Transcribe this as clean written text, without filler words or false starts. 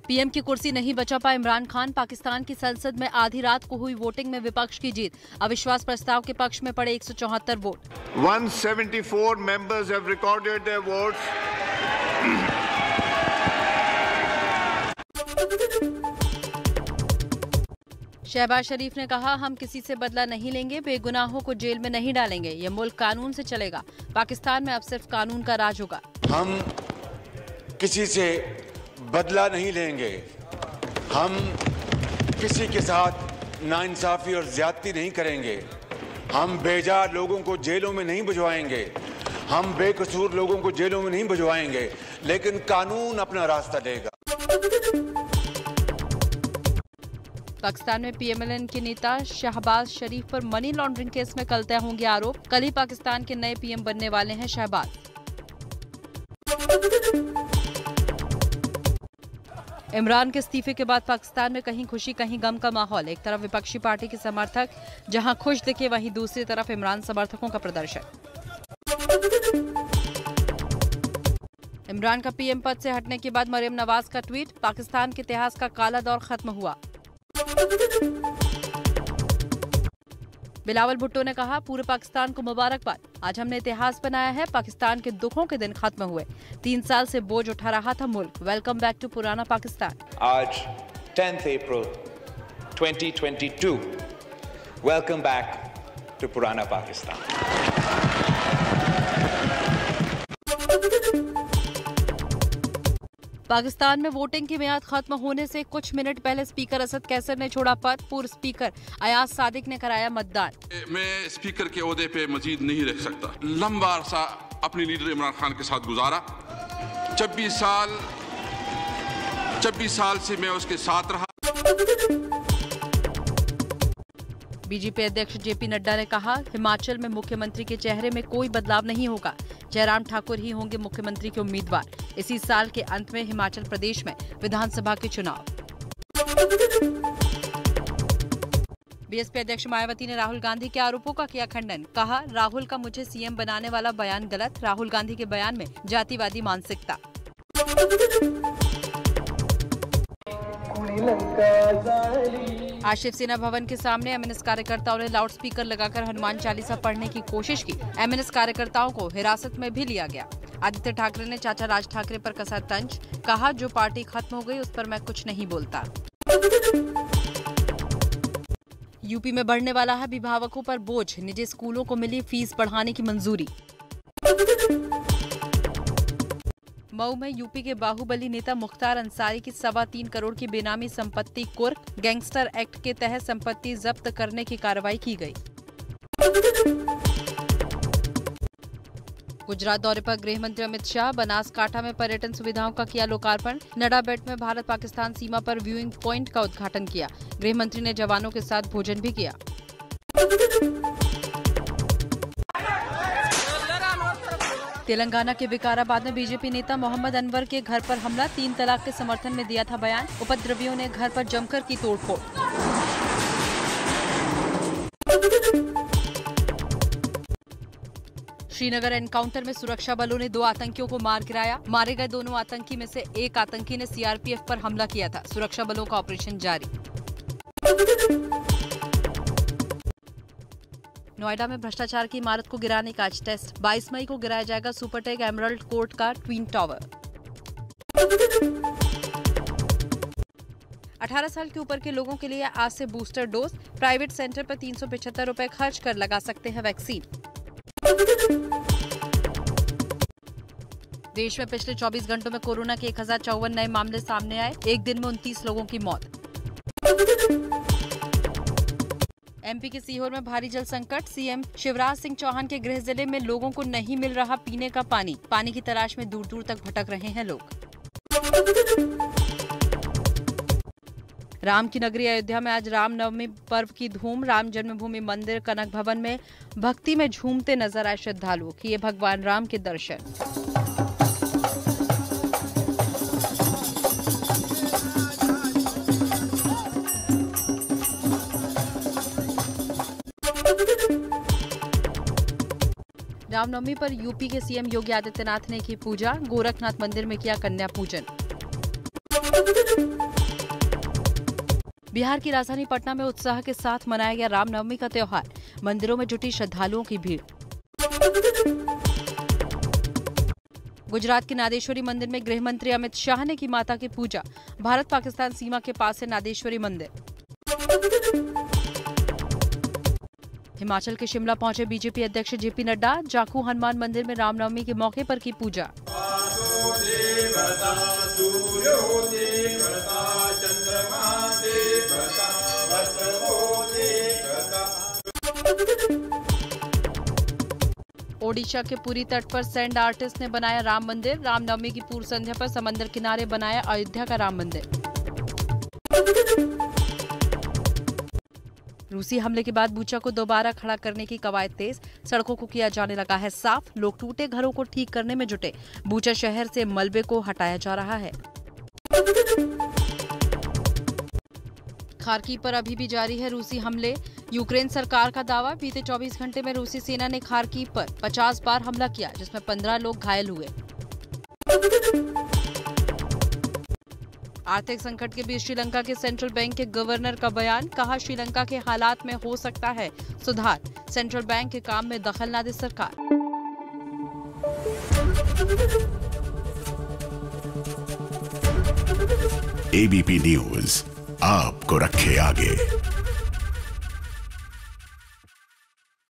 PM की कुर्सी नहीं बचा पाए इमरान खान। पाकिस्तान की संसद में आधी रात को हुई वोटिंग में विपक्ष की जीत। अविश्वास प्रस्ताव के पक्ष में पड़े 174 वोट। 174 members have recorded their votes. Shehbaz Sharif ने कहा, हम किसी से बदला नहीं लेंगे, बेगुनाहों को जेल में नहीं डालेंगे, ये मुल्क कानून से चलेगा। पाकिस्तान में अब सिर्फ कानून का राज होगा। हम किसी से बदला नहीं लेंगे, हम किसी के साथ नाइंसाफी और ज्यादती नहीं करेंगे, हम बेजा लोगों को जेलों में नहीं भिजवाएंगे, हम बेकसूर लोगों को जेलों में नहीं भिजवाएंगे, लेकिन कानून अपना रास्ता देगा। पाकिस्तान में पीएमएल के नेता शहबाज शरीफ पर मनी लॉन्ड्रिंग केस में कल तय होंगे आरोप। कल ही पाकिस्तान के नए पीएम बनने वाले हैं शहबाज। इमरान के इस्तीफे के बाद पाकिस्तान में कहीं खुशी कहीं गम का माहौल। एक तरफ विपक्षी पार्टी के समर्थक जहां खुश दिखे, वहीं दूसरी तरफ इमरान समर्थकों का प्रदर्शन। इमरान का पीएम पद से हटने के बाद मरियम नवाज का ट्वीट, पाकिस्तान के इतिहास का काला दौर खत्म हुआ। बिलावल भुट्टो ने कहा, पूरे पाकिस्तान को मुबारकबाद, आज हमने इतिहास बनाया है, पाकिस्तान के दुखों के दिन खत्म हुए। 3 साल से बोझ उठा रहा था मुल्क, वेलकम बैक टू पुराना पाकिस्तान। आज 10 अप्रैल 2022, वेलकम बैक टू पुराना पाकिस्तान। पाकिस्तान में वोटिंग की मियाद खत्म होने से कुछ मिनट पहले स्पीकर असद कैसर ने छोड़ा पद। पूर्व स्पीकर अयाज सादिक ने कराया मतदान। मैं स्पीकर के ओहदे पे मजीद नहीं रह सकता। लंबा अरसा अपने लीडर इमरान खान के साथ गुजारा, 26 साल से मैं उसके साथ रहा। बीजेपी अध्यक्ष जेपी नड्डा ने कहा, हिमाचल में मुख्यमंत्री के चेहरे में कोई बदलाव नहीं होगा, जयराम ठाकुर ही होंगे मुख्यमंत्री के उम्मीदवार। इसी साल के अंत में हिमाचल प्रदेश में विधानसभा के चुनाव। बीएसपी अध्यक्ष मायावती ने राहुल गांधी के आरोपों का किया खंडन। कहा, राहुल का मुझे सीएम बनाने वाला बयान गलत, राहुल गांधी के बयान में जातिवादी मानसिकता। आज शिवसेना भवन के सामने एमएनएस कार्यकर्ताओं ने लाउडस्पीकर लगाकर हनुमान चालीसा पढ़ने की कोशिश की। एमएनएस कार्यकर्ताओं को हिरासत में भी लिया गया। आदित्य ठाकरे ने चाचा राज ठाकरे पर कसा तंज। कहा, जो पार्टी खत्म हो गई उस पर मैं कुछ नहीं बोलता। यूपी में बढ़ने वाला है अभिभावकों पर बोझ, निजी स्कूलों को मिली फीस बढ़ाने की मंजूरी। मऊ में यूपी के बाहुबली नेता मुख्तार अंसारी की 3.25 करोड़ की बेनामी संपत्ति कुर्क। गैंगस्टर एक्ट के तहत संपत्ति जब्त करने की कार्रवाई की गई। गुजरात दौरे पर गृह मंत्री अमित शाह। बनासकांठा में पर्यटन सुविधाओं का किया लोकार्पण। नडाबेट में भारत पाकिस्तान सीमा पर व्यूइंग पॉइंट का उद्घाटन किया। गृह मंत्री ने जवानों के साथ भोजन भी किया। तेलंगाना के विकाराबाद में बीजेपी नेता मोहम्मद अनवर के घर पर हमला। 3 तलाक के समर्थन में दिया था बयान। उपद्रवियों ने घर पर जमकर की तोड़फोड़। श्रीनगर एनकाउंटर में सुरक्षा बलों ने 2 आतंकियों को मार गिराया। मारे गए दोनों आतंकी में से एक आतंकी ने सीआरपीएफ पर हमला किया था। सुरक्षा बलों का ऑपरेशन जारी। नोएडा में भ्रष्टाचार की इमारत को गिराने का आज टेस्ट। 22 मई को गिराया जाएगा सुपरटेक एमरल्ड कोर्ट का ट्विन टावर। 18 साल के ऊपर के लोगों के लिए आज से बूस्टर डोज। प्राइवेट सेंटर पर 375 रुपए खर्च कर लगा सकते हैं वैक्सीन। देश में पिछले 24 घंटों में कोरोना के 1054 नए मामले सामने आए। एक दिन में 29 लोगों की मौत। एमपी के सीहोर में भारी जल संकट। सीएम शिवराज सिंह चौहान के गृह जिले में लोगों को नहीं मिल रहा पीने का पानी। पानी की तलाश में दूर दूर तक भटक रहे हैं लोग। राम की नगरी अयोध्या में आज रामनवमी पर्व की धूम। राम जन्मभूमि मंदिर कनक भवन में भक्ति में झूमते नजर आए श्रद्धालुओं। किए भगवान राम के दर्शन। रामनवमी पर यूपी के सीएम योगी आदित्यनाथ ने की पूजा। गोरखनाथ मंदिर में किया कन्या पूजन। बिहार की राजधानी पटना में उत्साह के साथ मनाया गया रामनवमी का त्योहार। मंदिरों में जुटी श्रद्धालुओं की भीड़। गुजरात के नादेश्वरी मंदिर में गृह मंत्री अमित शाह ने की माता की पूजा। भारत पाकिस्तान सीमा के पास है नादेश्वरी मंदिर। हिमाचल के शिमला पहुंचे बीजेपी अध्यक्ष जेपी नड्डा। जाखू हनुमान मंदिर में रामनवमी के मौके पर की पूजा। ओडिशा के पुरी तट पर सैंड आर्टिस्ट ने बनाया राम मंदिर। रामनवमी की पूर्व संध्या पर समंदर किनारे बनाया अयोध्या का राम मंदिर। रूसी हमले के बाद बूचा को दोबारा खड़ा करने की कवायद तेज। सड़कों को किया जाने लगा है साफ। लोग टूटे घरों को ठीक करने में जुटे। बूचा शहर से मलबे को हटाया जा रहा है। खार्किव पर अभी भी जारी है रूसी हमले। यूक्रेन सरकार का दावा, बीते 24 घंटे में रूसी सेना ने खार्किव पर 50 बार हमला किया, जिसमें 15 लोग घायल हुए। आर्थिक संकट के बीच श्रीलंका के सेंट्रल बैंक के गवर्नर का बयान। कहा, श्रीलंका के हालात में हो सकता है सुधार। सेंट्रल बैंक के काम में दखल न दे सरकार। एबीपी न्यूज आपको रखे आगे।